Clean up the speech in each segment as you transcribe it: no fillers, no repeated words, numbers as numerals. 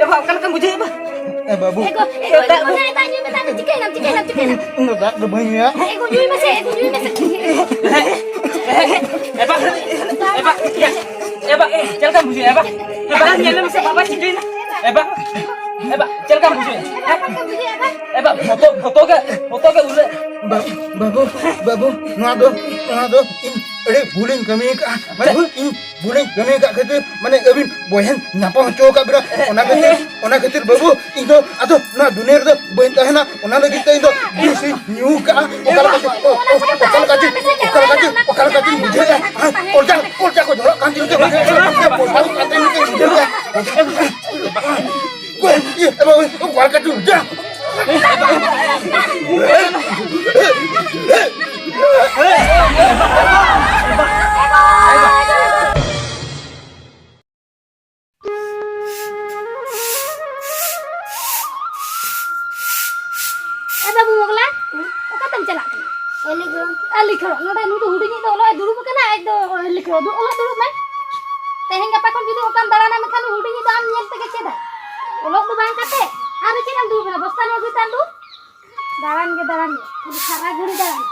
Bang, kan kamu jadi apa? Babu. Ego tanya cikin. Enggak banyak. Ego nyui masih. Bang, ya. Bang, jangan kamu jadi apa? Bang, nyala masih apa cikin? Bang, jangan kamu jadi. Bang, foto ke udah. Babu, nado, अरे bullying कमी का माने bullying कमी का खातिर माने अबिन बहन नापा चो का बिरा ओना खातिर बाबू इदो आतो ना दुनिया रे बहन तहना ओना लगी त इदो बिसी न्यू का ओकल काटी मुझे कोलजा को धरो कांटी के पोसाउ काटी के मुझे को ये बाबू वाल काटू जा Babu Mogla, oka tam chalak kana. Elikro, noda nudu hudingi do ola durub kana ek do elikro do ola durub mai. Teheng gapa kon judi okam darana mekhan hudingi do am nyel tege cheda. Olok do bang kate. Are chedam durub na bostan ogi tandu. Daran ge. Udu sara guri daran.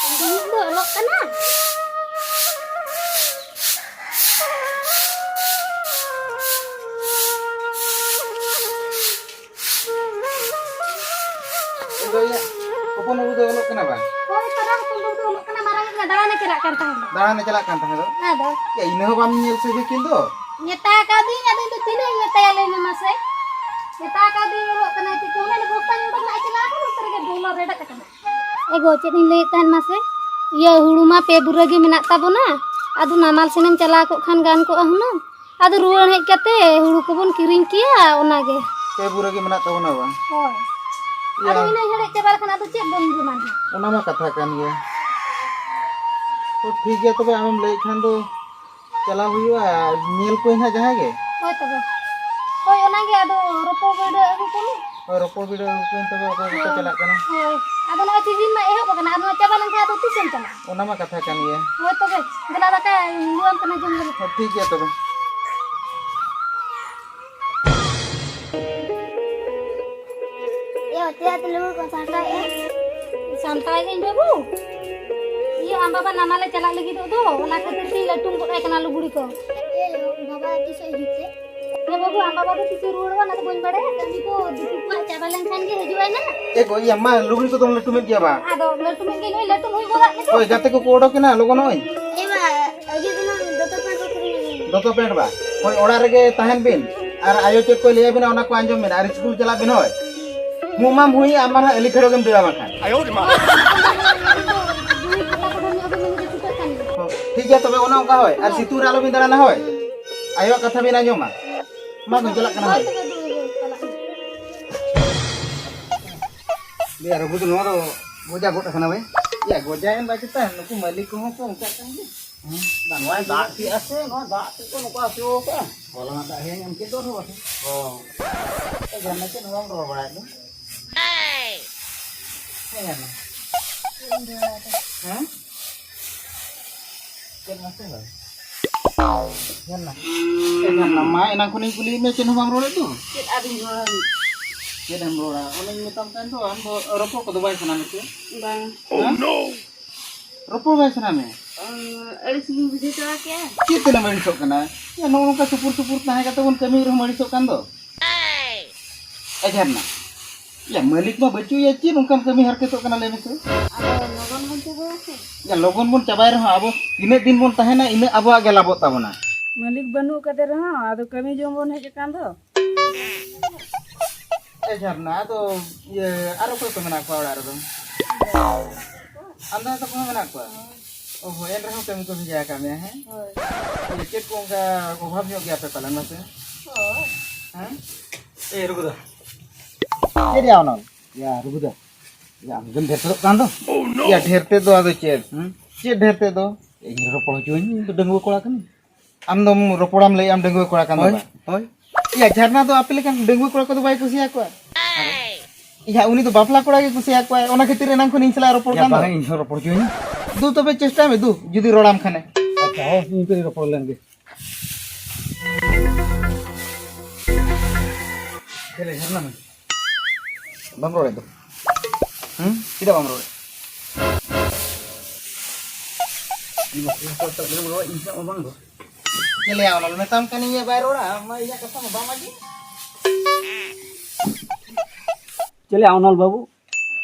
Hudingi do olok kana. Opon udah olok kena bang? Hoi tarang kon do olok kana marang ga darane celak kan tahan. Darane celak kan tahan do? Ado. Ya ini ho bam nyel sejekin do. Nyeta ka di ado itu tidak nyeta ya lene mase. Nyeta ka di olok kana itu kona ni bostan udah na celak kan terge dolar reda kana. Ego ced ni lay tahan mase. Ya hulu ma pe buragi menak tabona. Adu namal sinem chala ko khan gan ko ahna. Adu ruwan hej kate hulu ko bon kiring kiya onage. Pe buragi menak tabona bang? Hoi. Adu ina hele cebar kan adu ced bon juman. Ona ma katha kan ge. तो ठीक है तबे आम लई खान दो चला हुआ नील को ना जहां गे होय तबे होय ओनागे आदो रोपो बिडो अगु कोनु और रोपो बिडो को तबे को चला कना होय आदो ना सीजन मा एहो बकना आदो चाबा लन खा दो तिसन चला ओना मा कथा कान ये होय तबे गला दाका लुआम कना जम गले तो ठीक है तबे ये होते तलु को santai ge babu iya am baba namale chalak lagi do ona khatir ti latung ko ai kana luguri ko baba ti se jute ya babu am baba ti se ruwa na boin bade kami ko diku ko chabalan khan ge hejua na ए कोई अम्मा लुगड़ी को तुम लट्टू में किया बा ado letu me ge noi letu hoi bola ni ओए जाते को कोडो के ना लोगन ओए e ba agi dina doto pa ko kri दोतो पेट बा ओए ओड़ा रेगे तहन बिन और आयो चेक को लिया बिना ओना को आंजम में और स्कूल चला बिन होय मुमाम हुई आमार एली खड़ो गेम देवा बखा आयो रे मां ठीक है तबे ओना का होय और सितुर आलो बिन दाना होय आयो कथा बिन आंजम मा को चला कना होय बियार बुद नो गोजा गोट खाना भाई या गोजा एन बाजता नुकु मालिक को को उनका कांगे बानवाय दा ती आसे नो दा को नुको आसो का बोला दा हे हम के दो हो ओ ए जानना के नवम रो बड़ा दो ए ना हैं के मसे भाई जानना ए जानना मा एना को नहीं कुली में चेन हम रो दो के आदि रो के हम रोड़ा ओने मितम कान तो हम रोपो को दबाई सना में बांग ओह नो रोपो बाई सना में अरे सिंह बुझे तो क्या कितने मरी सो कना या नो का सुपुर ताहे का तो उन कमी रो मरी सो कान दो ए झरना या मालिक मा बच्चू या ची उनका कमी हर के तो कना ले में से लोगन बन चबो से या लोगन बन चबाय रहो अब इने दिन बन ताहेना इने अब आगे लाबो ताबना मालिक बनु कते रहो आदो कमी जोम बन हे कान दो ए झरना तो ये आरो को तो मना को आड़ा रो अंदा तो को मना को ओहो एन रहो कमी को भेजा का में है ये चेक को का अभाव हो गया पे पालन में से हां ए रुको दो ये दिया ना या रुको दो या हम ढेर तो कान दो या ढेरते दो आदो चेक ढेरते दो ए रोपड़ जोइन तो डंगो कोड़ा कन आम दम रोपड़ाम ले आम डंगो कोड़ा कान दो होय या झरना तो आपले कान डंगो कोड़ा को तो बाई कुसिया को या उनी तो बापला कोड़ा के कुसिया को ओना खातिर एनां को निचला रोपड़ कान दो इन रोपड़ जोइन दू तबे चेष्टा में दू जुदी रोड़ाम खाने अच्छा हो इन पे रोपड़ लेंगे Kira herna man. Bam role tu. Tidak bam role. Ibu tak boleh role insya Allah bang tu. Kele awal metam kan ini bayar orang, mai ya kata bam lagi. चले आवनल बाबू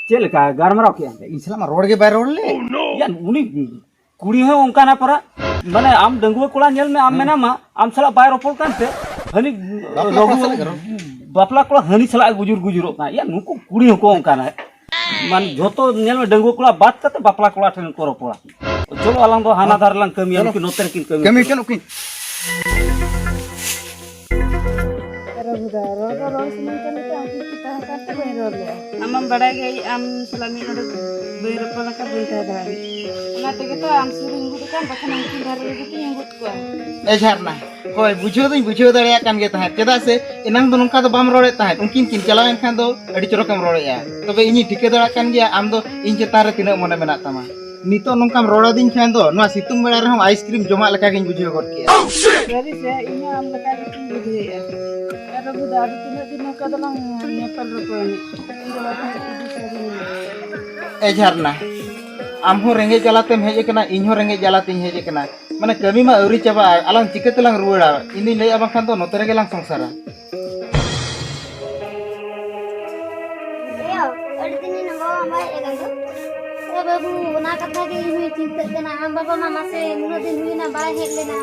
चले का घर में रखे Insya Allah role ke bayar role. यार उनी कुड़ी है उनका ना परा माने आम डंगुआ कोला नेल में आम मेना मा आम सला बाय रोपल कानते हनी बापला कोला हनी सला गुजुर ना यार नुको कुड़ी को उनका ना मान जोतो नेल में डंगुआ कोला बात करते बापला कोला ठन को रोपला चलो अलंग दो हाना दार लंग कमी यानी कि नोतर किन कमी Kami kan oke. Amam bada gay am salami nado bayar pala ka bunta dali. Na tege to am suru ingut kan bakan am kindar gitu ingut ko. Jarna. Koi bujo dari akan kita hat. Kita se inang tu nungka tu bam role tahat. Mungkin kin jalan kan tu adi corok kam role ya. Tapi ini dikit dari akan dia am tu ince tarik tidak mana menak tama. Nito nungkam role din kan tu. Nuas situng merah ham ice cream joma leka kin bujo kot kia. Jadi saya ini am leka gitu budu ya. Ada buda ada tidak di muka dalam nepal rupanya. Jarna. Amho renge jalatem heje kena, inho renge jalating heje kena. Mana kami mah uri coba alang ciket telang ruara. Ini lay abang kan tu notere ke lang songsara. Ayo, ada sini nunggu apa ya kan tu? Eh babu, nak kata ke ini cinta kena am bapa mama se mula din huई ना bye hate लेना.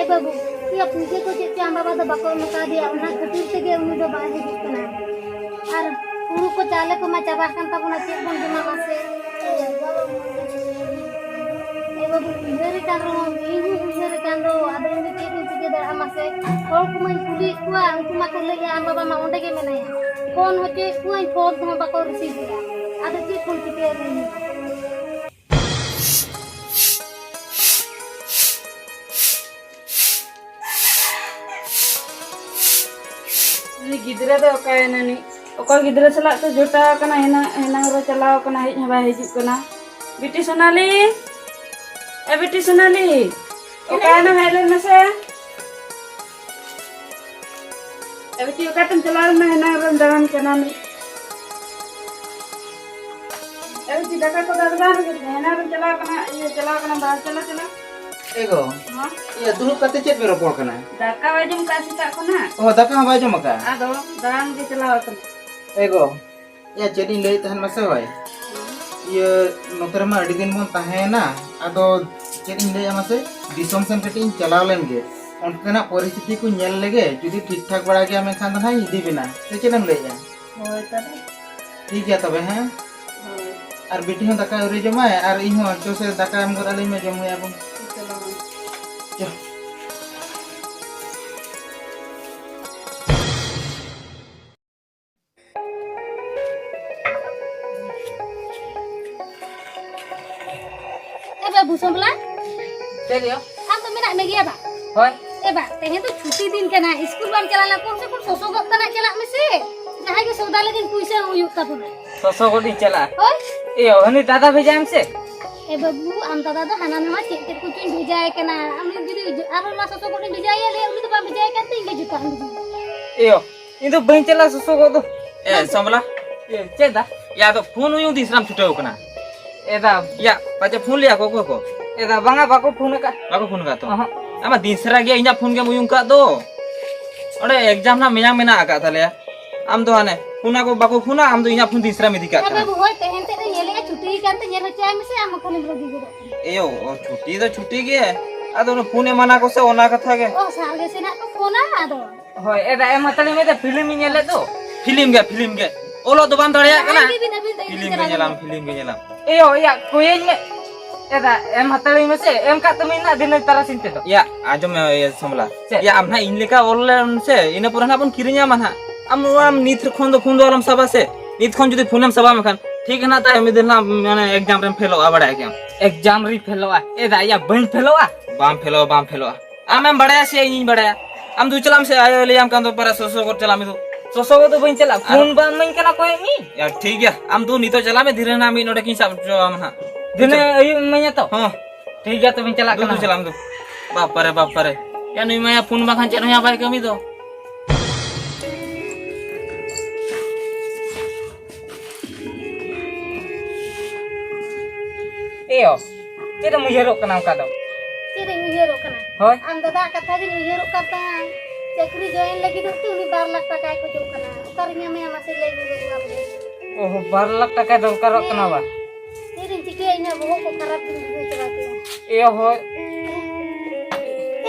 Eh babu, ये पूछे को चित am bapa तो बको मुका दिया, उन्हें कतिर से के उन्हें तो बाय हेट कना. और पुरु को चाले को मैं चाबा kan tapi nak cik pun cuma masih. Eh babu, इधर kan ro, इधर kan ro, ada yang cik pun cik dah masih. Kalau ku main kulit ku, aku makan lagi am bapa mau onde ke mana ya? Phone hoche ku main phone tu bako receive dia. Ada cik pun cik ni. Ini gidra do kaya nani. Oka gidra salak tu jota kana hena ro chalao kana hej haba hejuk kana. Biti Sonali. Biti Sonali. Oka na helen mase. Biti oka tum chalao na hena ro daran kana ni. Biti daka ko daran hena ro chalao kana bahar chala. Ego. Iya dulu kata cek beropol kena. Daka wajum kasih tak kena. Oh daka apa aja maka? Ado daran di chalao kana. Ego. Ya jadi lay tahan masa hoy. Iya notere mah adi din mon tahena. Ado jadi lay masa disom sen keting chalao len ge. Onkena परिस्थिति को nyel lege judi ठीक ठाक बड़ा गया मैं खान ना इदी बिना ते चेनम ले जा Hoy tadi. ठीक है तबे हैं और बेटी हो दका उरे जमा है और इन हो जो से दका हम कर आले में जमु या बम चल Eh babu sebelah, चलियो am tu mina megi apa? होय Eh bak, teh tu cuti din kena, school ban chala la kon se kon sosogok kena chala mese. Jahai ke sauda lagi puisa uyuk tapun. ससो गोडी चला Oi, ए हनी दादा भेजा हमसे eh babu am tada dah hana nama cek kucing dijai kena. Am jadi arun mas sosogok ni dijai ya le, uli tu ban dijai kan tinggi juta am dijai. ए इन तो बइन चला ससो को तो ए समला ए चेदा या तो फोन उयु दिसराम छुटे होकना एदा या पाचे फोन लिया को एदा बांगा बाको फोन का तो आमा दिसरा गया इना फोन के मुयुं का दो ओडे एग्जाम ना मेया मेना आका थाले आम तो हाने फोना को बाको फोना आम तो इना फोन दिसरा में दिका Eh babu hoi teh ente tu yele cuti kan tu yele cai mese am kon lagi juga. एयो छुट्टी तो छुट्टी गे आदो न फोने मना को से ओना कथा गे Oh salge sena tu phone ado. होय एदा ए मतले में तो फिल्म नेले तो फिल्म गे ओलो तो बाम दड़या कना फिल्म गे नेलाम एयो या कोई में एदा एम हतली में से एम का तमिना दिन तारा सिनते तो या आजम ये समला या आमना इन लेका ऑनलाइन से इन पुराना अपन किरिया माना आम निथ खोंद आलम सभा से निथ खोन जदी फोनम सभा मखान ठीक है ना ता हम दिन माने एग्जाम रे फेलो आबड़ा के एग्जाम री फेलो एदा या बन फेलो बाम फेलो आम बड़ाया से इन बड़ाया आम दु चलाम से आयो ले आम कांदो पर सोसो को चला में सोसो को तो बन चला फोन बा मन कना कोई नी यार ठीक है आम दु नी तो चला में धीरे ना मी नोडे की सब जो आम हां दिने अयु मैं तो हां ठीक है तो बन चला कना चला में बाप रे या नी मैं फोन बा खान चला यहां बाय कमी दो Teo. Tidak mujarok kena kado. Ciri ujarok kena. Hoi. Am dadak kata gini ujarok kata cakri join lagi tu ni 12 lakh taka ko jok kena. Ukarinya me masih lagi beberapa. Oh, 12 lakh taka dorkarok kena ba? Ciri cikir ini bohong ko karap din coba tu. Iyo hoi.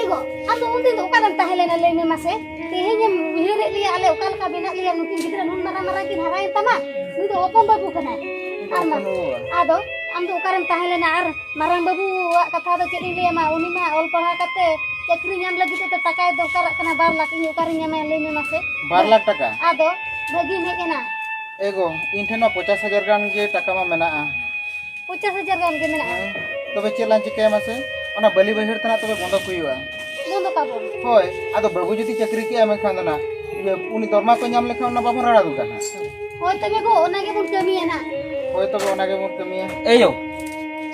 Ego, ando unti tu ukaran tahelan ale me masih. Tehnya ujarek liya ale ukal ka binak liya nukin gidra nun marah-marah kin harain tama. Ni tu opon babu kena. Arma. Ado am tu ukaran tahelan ar marang babu kata do ciri liya ma uni ma ol paha kate cakri nyam lagi tu takai dorkar kena 12 lakh ini ukarinya me ale me masih. 12 lakh টাকা Ado bagi nih kena. एगो इन ठेन 50,000 गान के टाका मा मेना 50,000 gan ke mena. तबे चेलान चिके मासे ओना बलि बहिर तना तबे बंद कुयुआ Mundo kabo. होय आदो बाबू जति चक्री के एम खान दना उनी दरमा को ᱧᱟᱢ लेखा ओना बाबू राडा दुका Hoy tebe go ona ge bun kami na. होय तबे ओना के मोर कमिया Eyo.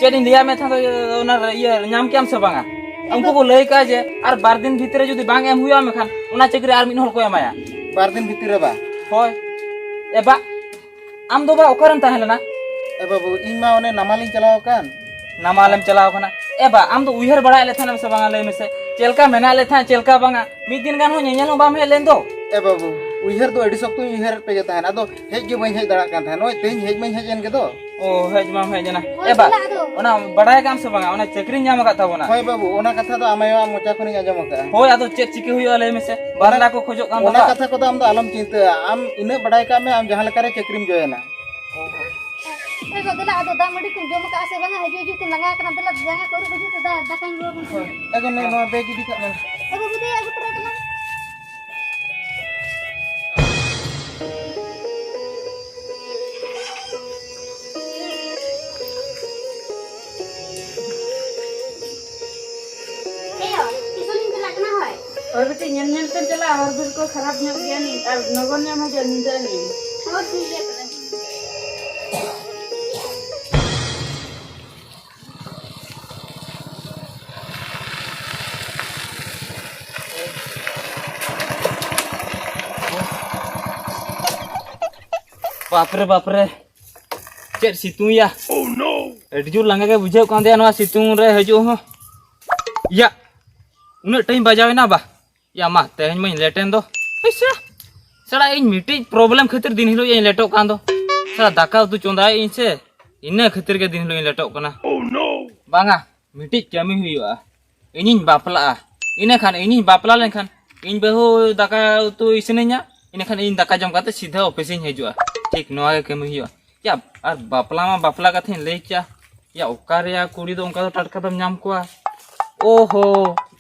Jadi liya me thang onar iya nyam kiam se banga. Unku ko lay ka je ar bar din bhitere jodi bang em huya me khan ona chakri ar min hol ko emaya. 12 दिन भितर बा Hoi. Eba am do ba okaran tahelana. ए बाबू इन मा ओने नामालिन चलाव कान Namalem chalaw kana. Eba am do uher bada le thana se banga lay me se. Chelka mena le tha chelka banga. Mid din gan ho nyanyal ho bam he lendo. ए बाबू उइहर तो AD सकतो उइहर पे जता है ना तो hedge के बई hedge दड़ा कान था नय तेज हेज मई हेजन के तो Oh hej mam hej na. Eba ona bada kam se banga ona chakri nyam ka tabona. होय बाबू ओना कथा तो आमाया मोचा खनि आजम का Hoi ado chet chiki huyo lay me se. Barla ko khojok kan ओना ba. कथा को तो आम तो आलम चिंता आम इने बड़ाई का में आम जहां लकारे चक्रीम जोयना Ego dela ado da madi kum jom ka ase banga hejo ju tu langa kana dela janga koru buju tu da dakan go bun. एगो ने नो बेग दी का Ego bude ego tra kana. Eyo, isulin dela kana hoy. और बेटी nyel kan चला और bill को खराब nyok गया नहीं और नगन nyam aja ninda नहीं Awas ni ya kana. Bapre. Cek situng ya. Oh no. Jujur langga ke bujau kan dia noa situng re haju ho. Ya. Unak time bajau na ba. Ya mah teh main leten do. Aisa. Sara in miti problem khatir din hilo in letok kan do. Sara daka tu chondai in se. Inna khatir ke din hilo in letok kana. Oh no. Banga miti kami huyo. Inin bapla. Ina kan inin bapla len kan. In behu daka tu isinenya. Ina kan in daka jam kata sidha office in haju. ठीक नोआ के कमी हुआ या और बापला मा बापला का थे ले क्या या ओकार या कुड़ी तो उनका तो टटका दम नाम को ओहो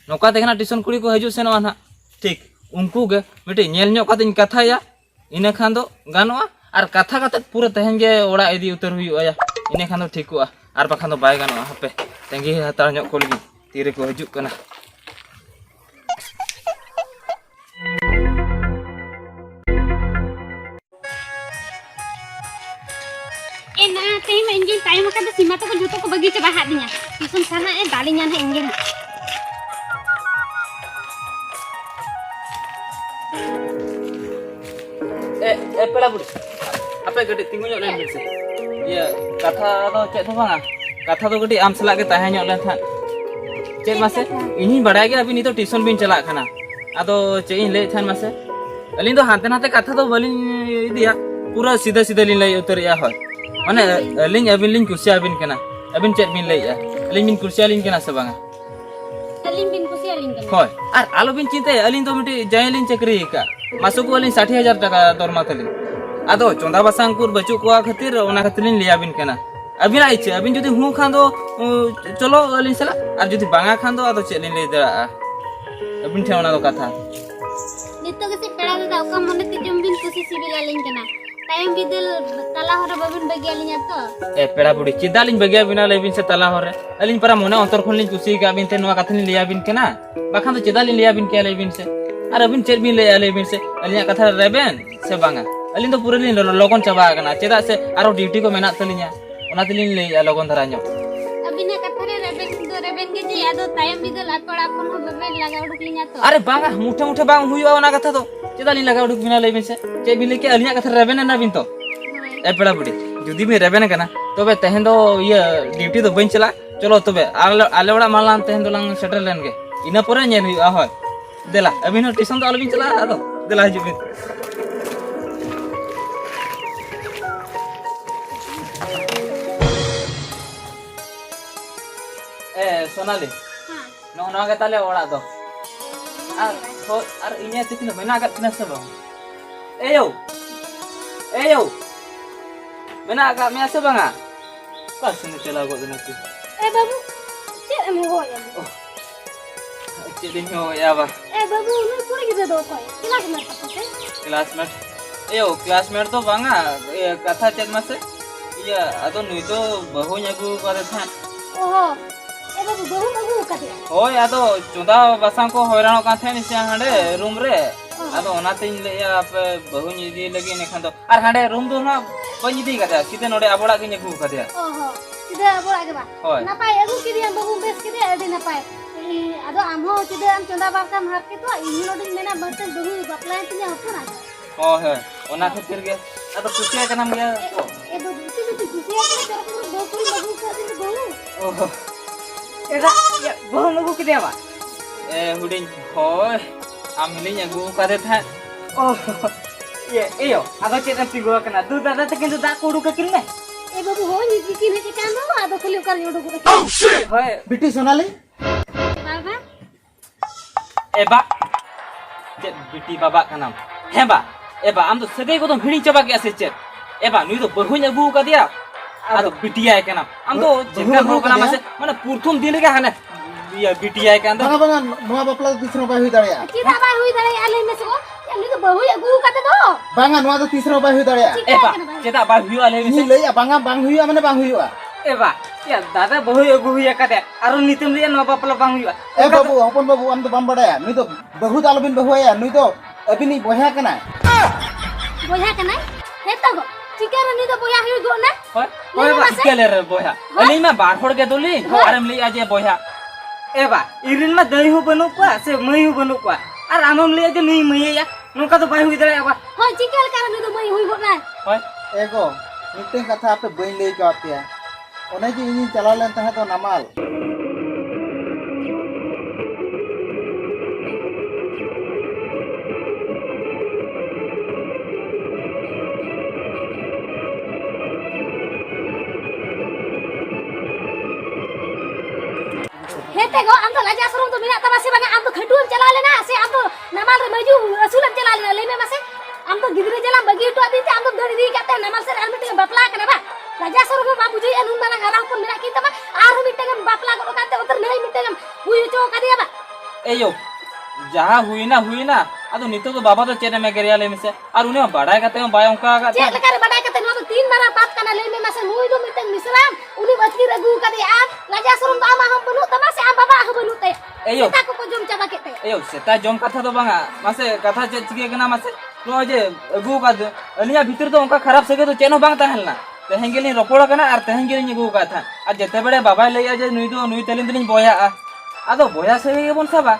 नोका देखना टिशन कुड़ी को हजू से नोआ ना ठीक उनको के बेटे नेल ᱧᱚᱜ काते कथा या इने खान दो गानोआ और कथा काते पूरा तहन गे ओड़ा इदी उतर हुआ या इने खान दो ठीकआ और बखान दो बाय गानोआ हपे तेंगी हतार ᱧᱚᱜ को लगी तीरे को हजू कना Teh main game time makan tu sima tu ko joto ko bagi coba hadinya. Isun sana balinya na engin. pela budi apa gede tinggu ᱧᱚᱜ len se ya katha do cek do banga katha do gede am sala ke tahe ᱧᱚᱜ len than cek mase ini badai ge abin itu tuition bin chalak kana ado cek in le than mase alin do hante nate katha do balin idia pura sida sida lin lai utar ya hoy mane alin abin lin kursi abin kana abin cek bin lai ya alin bin kursi alin kana se banga Alin bin kusi alin kan. hoy ar alo bin cinte alin do miti jailin chakri ka masuk ko alin 60,000 taka dorma thalin ado chonda basangkur bachu ko khatir ona khatilin liya bin kana abin ai che abin jodi hu khan do cholo alin sala ar jodi banga khan do ado chelin le da abin the ona do katha Nito kasi pera da ka mone te jombin kusi sibil alin kana. Tayang bidel tala hora babin bagi alin to. peda budi chidalin bagia bina le bin se tala hore alin para mona ontor khonlin kusi ga bin te noa kathin liya bin kana bakhan do chidalin liya bin ke le bin se ar abin cher bin le ale bin se alin katha reben se banga alin do purelin logon chaba kana cheda se aro duty ko mena talinya ona tilin le logon dhara ᱧᱚᱜ Abina kathare reben ge je ado tayang bidel atora kon ho babel laga uduk linya to. अरे बांगा मुठे मुठे बांग हुआ ओना कथा तो चेदालिन लगा उडुक बिना लेबिन से चे बिले के अलिया कथा रेबेन ना बिन तो ए पड़ा बुडी जुदी में रेबेन कना तबे तहेन दो ये ड्यूटी दो बइन चला चलो तबे आले ओड़ा माला तहेन दो लांग सेटल लेन गे इना परे नेल हुआ होय देला अभी न टीसन दो आलो बिन चला आदो देला हिजु बिन ए सोनाली नो के ताले ओड़ा दो और इन्हें तिकने मेना agak kena sebang Eyo मेना agak मैं sebang ah pas ini telah gua kena tu बाबू चेक एम हो या jadi nyo ya ba बाबू नु पूरी गिदे दो कोई क्लास में पते classmate classmate तो banga कथा चेक मसे iya atau nu itu bahunya gua pada than ओहो बाबू बहु कदे होय आदो चुदा बसां को होरानो का थे निसे हांडे रूम रे आदो ओनातिन ले आपे बहु निदी लगी ने खान दो आर हांडे रूम दो ना बनी दी कदे सीधे नोडे आबोड़ा के नेगु कदे ओहो सीधे आबोड़ा के बा नपाय एगु किदिया बाबू बेस किदे अडी नपाय आदो आमहो सीधे आम चंदा बाका मार के तो इन नोडे मेना बंते बहु बपलाय तिने होपुना ओहो ओना खातिर गे आदो कुसिया कनाम गे बाबू कुसिया के चरक दो कोई बाबू का दिन बहु ओहो एदा या बहु नगु के देवा हुडिन होय आम हिलिnya गु कादे था oh ये एयो आदो चेतन पिगो कना दू दादा ते किंतु दा कोडु का किने बाबू हो नि की ने के कांदो आदो खली कर योडो को होय बिटी सोनाली बाबा एबा जे बिटी बाबा का नाम है बा एबा आम तो सगे को तो हिड़ी चबा के असे चेत एबा नुई तो बहु अगु का दिया आदो बिटिया के नाम आम तो जेका हो कना मासे माने पुरथुम दिन के हाने ये बिटिया के अंदर बंगा नवा बपला तीसरा बाय हुई दाड़िया किदा बाय हुई दाड़े आले में सो यानी तो बहु अगु काते दो बंगा नवा तो तीसरा बाय हुई दाड़िया एबा चेता बा हुई वाले नि लई बंगा बांग हुई माने बांग हुई एबा या दादा बहु अगु हुई कते आरो नितम रे न बापला बांग हुई ए बाबू अपन बाबू हम तो बम बड़ाया नुई तो बहुत आलबिन बहुया नुई तो अबिनी बोया कना बोया कना हे तो चिकर नि तो बोया हुई गो ना होय बा केले रे बोया अली में बार होड़ के दोली आरम ले आजे बोया एबा इरिन में दही हो बनु को से मई हो बनु को आर आमम ले जे नुई मई या नोका तो बाय हुई दरे एबा हो चिकर कारण नि तो मई हुई गो ना होय एगो मिटे कथा पे बइन ले का आपया ओने जी इन चला लेन तहे तो नमाल हेते गो आम तो लाजा सरम तो बिना तबा से बगा आम तो खटुम चला लेना से आम तो नमाल रे मजू रसूलम चला लेना लेने में से आम तो गिदरे जला बगी तो आदि आम तो दड़ी दी काते नमाल से आल मिटे बपला कना बा लाजा सरम को बाबू जी अनुन माना गारा को मेरा की तबा आर मिटे गम बपला को काते उतर नहीं मिटे गम हुई चो का दिया बा एयो जहां हुई ना अदो नितो तो बाबा तो चेने में गरिया ले में से और उन्हें बढ़ाए करते हैं बायों का जे लकार बडाय कते नो तो तीन मारा पाप कना ले में से मुई दो मिटे मिसलाम उनी बचकी रगू का दे आ लाजा सरम बा मा हम बनु तबा से आ बाबा हम बनु ते एयो ता को जम चाबा केते एयो सेता जम कथा तो बांगा मासे कथा चे चिके गना मासे नो जे अगु का अलिया भीतर तो उनका खराब सके तो चेनो बांग ताहलना तेहेंगेली रोपोड़ कना और तेहेंगेली गु का था आ जते बड़े बाबा ले आ जे नुई तलिन दिन बोया आदो बोया से के बोन सबा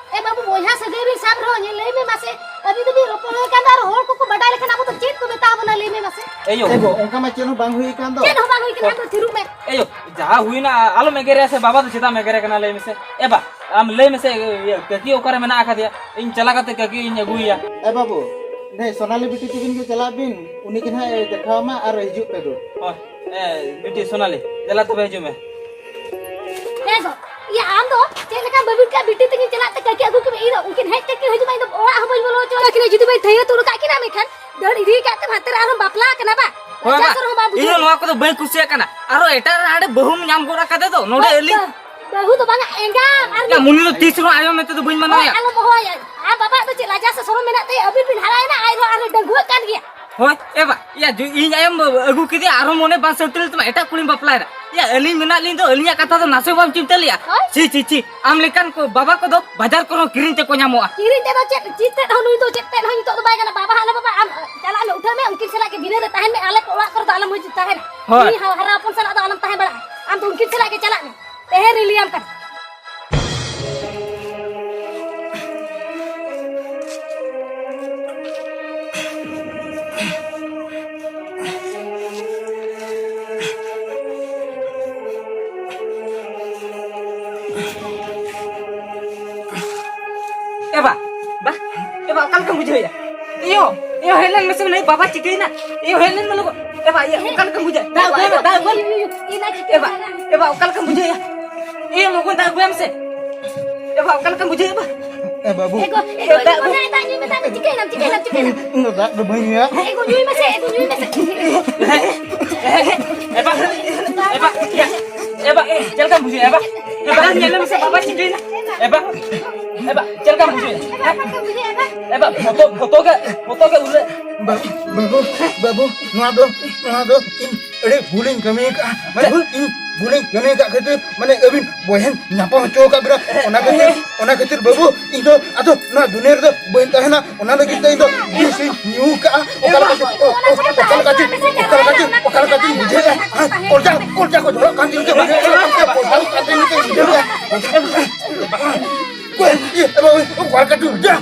ए बाबू बोया सगे भी सब रो ये ले में मासे अभी तो भी रोपो के अंदर होल को बडाय लेखना को तो चीत को बेता बना ले में मासे एयो एगो उनका में चेनो बांग हुई कांदो चेन होबा होई के तो थिरु में एयो जहां हुई ना आलो में गेरे से बाबा तो चिता में गेरे कना ले में से एबा हम ले में से ककी ओकर में ना आखा दिया इन चला करते ककी इन गुइया ए बाबू ने सोनाली बिटी तिबिन के चला बिन उनी के ना देखा मा और हिजु पे दो ए बिटी सोनाली जला तो भेजू में देखो ये आम दो जे लका बबी का बिटी तक चला तक के अगु के ई उनके है तक के हो जमाई तो ओड़ा हम बोलो चला कि जुदी भाई थयो तो का कि ना में खान दड़ी दी का ते भातर आरो बापला कना बा जा सर हम बाबू इयो नवा को तो बई कुसिया कना आरो एटा राडे बहुम नाम गोरा कदे तो नोडे एली बहु तो बांगा एंगा आर या मुनी तो 30 रो आयो में तो बई मना या आलो हो या आ बाबा तो चला जा सरो में ना ते अभी भी धारा ना आरो आरो डगुआ कान गया होय एबा या जो इन आयम अगु के दे आरो मोने बास उतल तुम एटा कुली बापला या अली मिना लिन तो अलिया कथा तो नासे बम चिमतलिया ची आम लेकान को बाबा को दो बाजार को किरिन ते को न्यामोआ किरिन ते तो चिते हनुई तो चिते हनुई तो बाय गना बाबा हाले बाबा आम चला ले उठा में उनकी सला के बिना रे ताहन में आले को कर तो आलम हो चिता है नी हरा अपन सला तो आलम ताहे बड़ा आम तो उनकी सला के चला में तेहे रिलियम कर Eba kan bujuk ya. Iyo Helen masih naik bapak cikin na. Iyo Helen malu. Eba iya kan bujuk. Dah gue. Eba kan bujuk ya. Iyo mau gue tak gue masih. Eba kan bujuk eba. Babu. Ego tanya mata cikin nam. Enggak, berbahaya ya. Ego nyui masih. Eba ya. Eba jangan bujuk eba. Eba kan Helen masih bapak cikin na. Eba jangan bujuk. Eba foto ke udah. Babu, nado, in, buling kami ka, mana in buling kami ka kete, mana abin boyan napa coba bra, ona ketir babu, itu atau na dunia itu boyan tahena, ona lagi itu isi new ka, okal kacil bujur ka, orja kau dorong kacil ke mana, orja kacil itu bujur ka, okal kacil, ja.